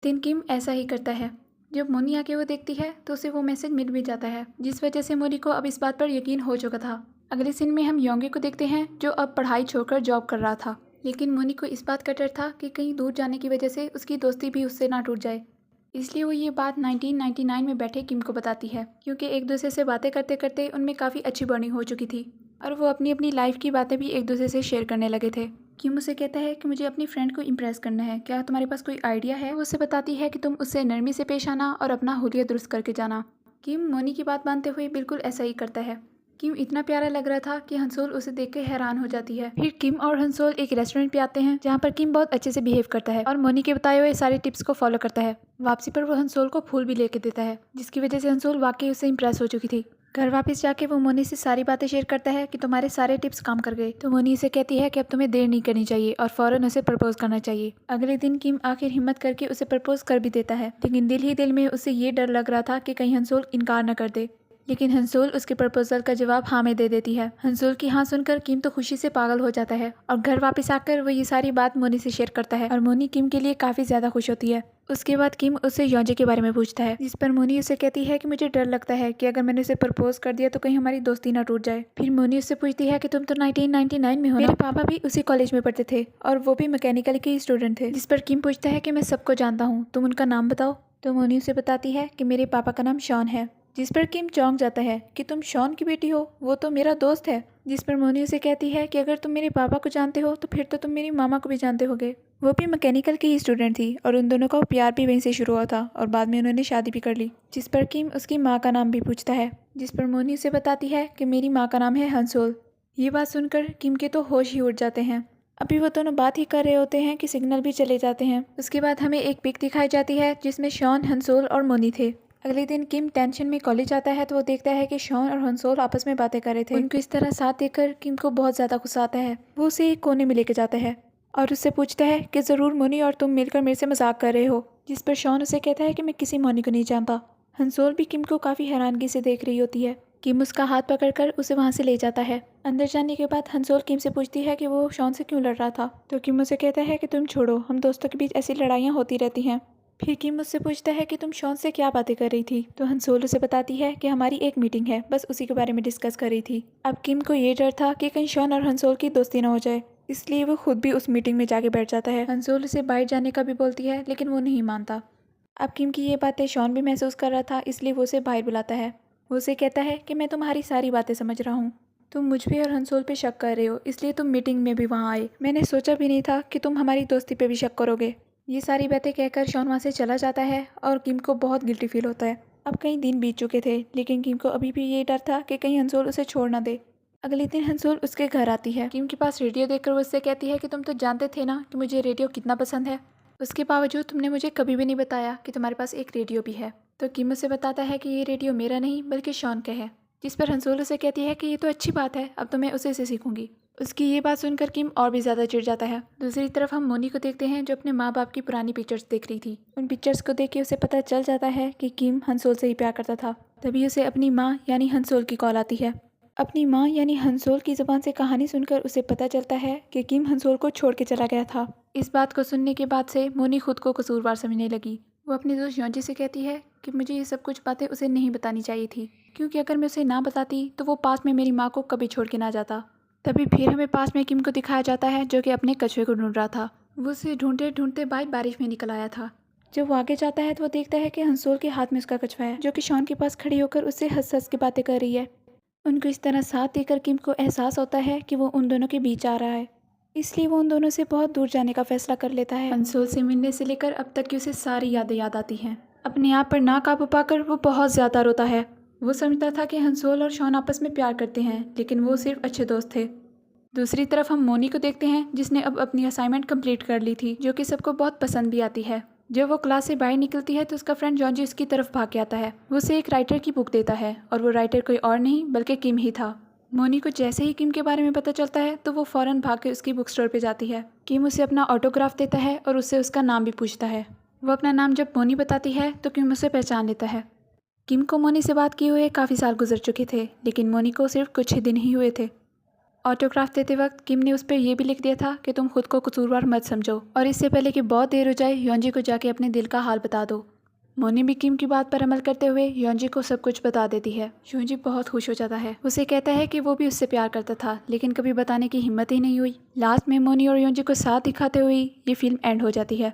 दिन किम ऐसा ही करता है। जब मोनी आके वो देखती है तो उसे वो मैसेज मिल भी जाता है, जिस वजह से मोनी को अब इस बात पर यकीन हो चुका था। अगले सीन में हम योंगे को देखते हैं, जो अब पढ़ाई छोड़कर जॉब कर रहा था। लेकिन मोनी को इस बात का डर था कि कहीं दूर जाने की वजह से उसकी दोस्ती भी उससे ना टूट जाए। इसलिए वो ये बात 1999 में बैठे किम को बताती है, क्योंकि एक दूसरे से बातें करते करते उनमें काफ़ी अच्छी बॉन्डिंग हो चुकी थी और वो अपनी अपनी लाइफ की बातें भी एक दूसरे से शेयर करने लगे थे। किम उसे कहता है कि मुझे अपनी फ्रेंड को इम्प्रेस करना है, क्या तुम्हारे पास कोई आइडिया है। वो उसे बताती है कि तुम उससे नरमी से पेश आना और अपना हुलिया दुरुस्त करके जाना। किम मोनी की बात मानते हुए बिल्कुल ऐसा ही करता है। किम इतना प्यारा लग रहा था कि हंसोल उसे देख के हैरान हो जाती है। फिर किम और हंसोल एक रेस्टोरेंट पे आते हैं, जहाँ पर किम बहुत अच्छे से बिहेव करता है और मोनी के बताए हुए सारे टिप्स को फॉलो करता है। वापसी पर वो हंसोल को फूल भी लेके देता है, जिसकी वजह से हंसोल वाकई उससे इम्प्रेस हो चुकी थी। घर वापस जाके वो मोनी से सारी बातें शेयर करता है कि तुम्हारे सारे टिप्स काम कर गए। तो मोनी इसे कहती है कि अब तुम्हें देर नहीं करनी चाहिए और फौरन उसे प्रपोज करना चाहिए। अगले दिन किम आखिर हिम्मत करके उसे प्रपोज कर भी देता है, लेकिन दिल ही दिल में उसे ये डर लग रहा था कि कहीं हंसोल इनकार न कर दे। लेकिन हंसोल उसके प्रपोजल का जवाब हाँ में दे देती है। हंसोल की हाँ सुनकर किम तो खुशी से पागल हो जाता है और घर वापस आकर वो ये सारी बात मोनी से शेयर करता है और मोनी किम के लिए काफी ज्यादा खुश होती है। उसके बाद किम उससे योंजे के बारे में पूछता है, जिस पर मोनी उसे कहती है कि मुझे डर लगता है कि अगर मैंने उसे प्रपोज कर दिया तो कहीं हमारी दोस्ती ना टूट जाए। फिर मोनी उससे पूछती है कि तुम तो 1999 में हो ना? मेरे पापा भी उसी कॉलेज में पढ़ते थे और वो भी मैकेनिकल के ही स्टूडेंट थे। जिस पर किम पूछता है कि मैं सबको जानता हूँ, तुम उनका नाम बताओ। तो मोनी उसे बताती है कि मेरे पापा का नाम शॉन है। जिस पर किम चौंक जाता है कि तुम शॉन की बेटी हो, वो तो मेरा दोस्त है। जिस पर मोनी उसे कहती है कि अगर तुम मेरे पापा को जानते हो तो फिर तो तुम मेरी मामा को भी जानते होगे। वो भी मैकेनिकल की ही स्टूडेंट थी और उन दोनों का प्यार भी वहीं से शुरू हुआ था और बाद में उन्होंने शादी भी कर ली। जिस पर किम उसकी माँ का नाम भी पूछता है, जिस पर मोनी उसे बताती है कि मेरी माँ का नाम है हंसोल। ये बात सुनकर किम के तो होश ही उड़ जाते हैं। अभी वो दोनों बात ही कर रहे होते हैं कि सिग्नल भी चले जाते हैं। उसके बाद हमें एक पिक दिखाई जाती है जिसमें शॉन, हंसोल और मोनी थे। अगले दिन किम टेंशन में कॉलेज आता है तो वो देखता है कि शॉन और हंसोल आपस में बातें कर रहे थे। उनको इस तरह साथ देखकर किम को बहुत ज्यादा गुस्सा आता है। वो उसे एक कोने में लेके जाता है और उससे पूछता है कि जरूर मोनी और तुम मिलकर मेरे से मजाक कर रहे हो। जिस पर शॉन उसे कहता है कि मैं किसी मोनी को नहीं जानता। हंसोल भी किम को काफी हैरानगी से देख रही होती है। किम उसका हाथ पकड़कर उसे वहां से ले जाता है। अंदर जाने के बाद हंसोल किम से पूछती है कि वो शॉन से क्यों लड़ रहा था। तो किम उसे कहता है कि तुम छोड़ो, हम दोस्तों के बीच ऐसी लड़ाइयाँ होती रहती हैं। फिर किम मुझसे पूछता है कि तुम शॉन से क्या बातें कर रही थी। तो हंसोल उसे बताती है कि हमारी एक मीटिंग है, बस उसी के बारे में डिस्कस कर रही थी। अब किम को ये डर था कि कहीं शॉन और हंसोल की दोस्ती ना हो जाए, इसलिए वो खुद भी उस मीटिंग में जाके बैठ जाता है। हंसोल उसे बाहर जाने का भी बोलती है, लेकिन वो नहीं मानता। अब किम की ये बातें शॉन भी महसूस कर रहा था, इसलिए वो उसे बाहर बुलाता है। वो उसे कहता है कि मैं तुम्हारी सारी बातें समझ रहा हूँ। तुम मुझ पे और हंसोल पे शक कर रहे हो, इसलिए तुम मीटिंग में भी वहाँ आए। मैंने सोचा भी नहीं था कि तुम हमारी दोस्ती पे भी शक करोगे। ये सारी बातें कहकर शॉन वहाँ से चला जाता है और किम को बहुत गिल्टी फील होता है। अब कई दिन बीत चुके थे, लेकिन किम को अभी भी ये डर था कि कहीं हंसोल उसे छोड़ ना दे। अगले दिन हंसोल उसके घर आती है। किम के पास रेडियो देखकर वो उससे कहती है कि तुम तो जानते थे ना कि मुझे रेडियो कितना पसंद है। उसके बावजूद तुमने मुझे कभी भी नहीं बताया कि तुम्हारे पास एक रेडियो भी है। तो किम उसे बताता है कि ये रेडियो मेरा नहीं बल्कि शॉन का है। जिस पर हंसोल उसे कहती है कि ये तो अच्छी बात है, अब तो मैं उसे से सीखूंगी। उसकी ये बात सुनकर किम और भी ज्यादा चिढ़ जाता है। दूसरी तरफ हम मोनी को देखते हैं, जो अपने माँ बाप की पुरानी पिक्चर्स देख रही थी। उन पिक्चर्स को देख के उसे पता चल जाता है कि किम हंसोल से ही प्यार करता था। तभी उसे अपनी माँ यानी हंसोल की कॉल आती है। अपनी माँ यानी हंसोल की ज़ुबान से कहानी सुनकर उसे पता चलता है कि किम हंसोल को छोड़ के चला गया था। इस बात को सुनने के बाद से मोनी खुद को कसूरवार समझने लगी। वो अपनी दोस्त योंजी से कहती है कि मुझे ये सब कुछ बातें उसे नहीं बतानी चाहिए थी, क्योंकि अगर मैं उसे ना बताती तो वो पास में मेरी माँ को कभी छोड़ के ना जाता। तभी फिर हमें पास में किम को दिखाया जाता है, जो कि अपने कछुए को ढूंढ रहा था। वो उसे ढूंढते ढूंढते बारिश में निकल आया था। जब वो आगे जाता है तो वो देखता है कि हंसोल के हाथ में उसका कछुआ है, जो कि शॉन के पास खड़ी होकर उससे हंस हंस के बातें कर रही है। उनको इस तरह साथ देकर किम को एहसास होता है कि वो उन दोनों के बीच आ रहा है, इसलिए वो उन दोनों से बहुत दूर जाने का फैसला कर लेता है। हंसोल से मिलने से लेकर अब तक की उसे सारी यादें याद आती हैं। अपने आप पर ना काबू पाकर वो बहुत ज़्यादा रोता है। वो समझता था कि हंसोल और शॉन आपस में प्यार करते हैं, लेकिन वो सिर्फ अच्छे दोस्त थे। दूसरी तरफ हम मोनी को देखते हैं, जिसने अब अपनी असाइनमेंट कंप्लीट कर ली थी, जो कि सबको बहुत पसंद भी आती है। जब वो क्लास से बाहर निकलती है तो उसका फ्रेंड जॉर्जी उसकी तरफ भाग के आता है। वो उसे एक राइटर की बुक देता है और वो राइटर कोई और नहीं बल्कि किम ही था। मोनी को जैसे ही किम के बारे में पता चलता है तो वो फौरन भाग के उसकी बुक स्टोर पे जाती है। किम उसे अपना ऑटोग्राफ देता है और उससे उसका नाम भी पूछता है। वो अपना नाम जब मोनी बताती है तो किम उसे पहचान लेता है। किम को मोनी से बात किए हुए काफ़ी साल गुजर चुके थे, लेकिन मोनी को सिर्फ कुछ ही दिन ही हुए थे ऑटोग्राफ देते वक्त किम ने उस पर यह भी लिख दिया था कि तुम खुद को कसूरवार मत समझो और इससे पहले कि बहुत देर हो जाए योंजी को जाके अपने दिल का हाल बता दो। मोनी भी किम की बात पर अमल करते हुए योंजी को सब कुछ बता देती है। योंजी बहुत खुश हो जाता है, उसे कहता है कि वो भी उससे प्यार करता था लेकिन कभी बताने की हिम्मत ही नहीं हुई। लास्ट में मोनी और योंजी को साथ दिखाते हुए ये फिल्म एंड हो जाती है।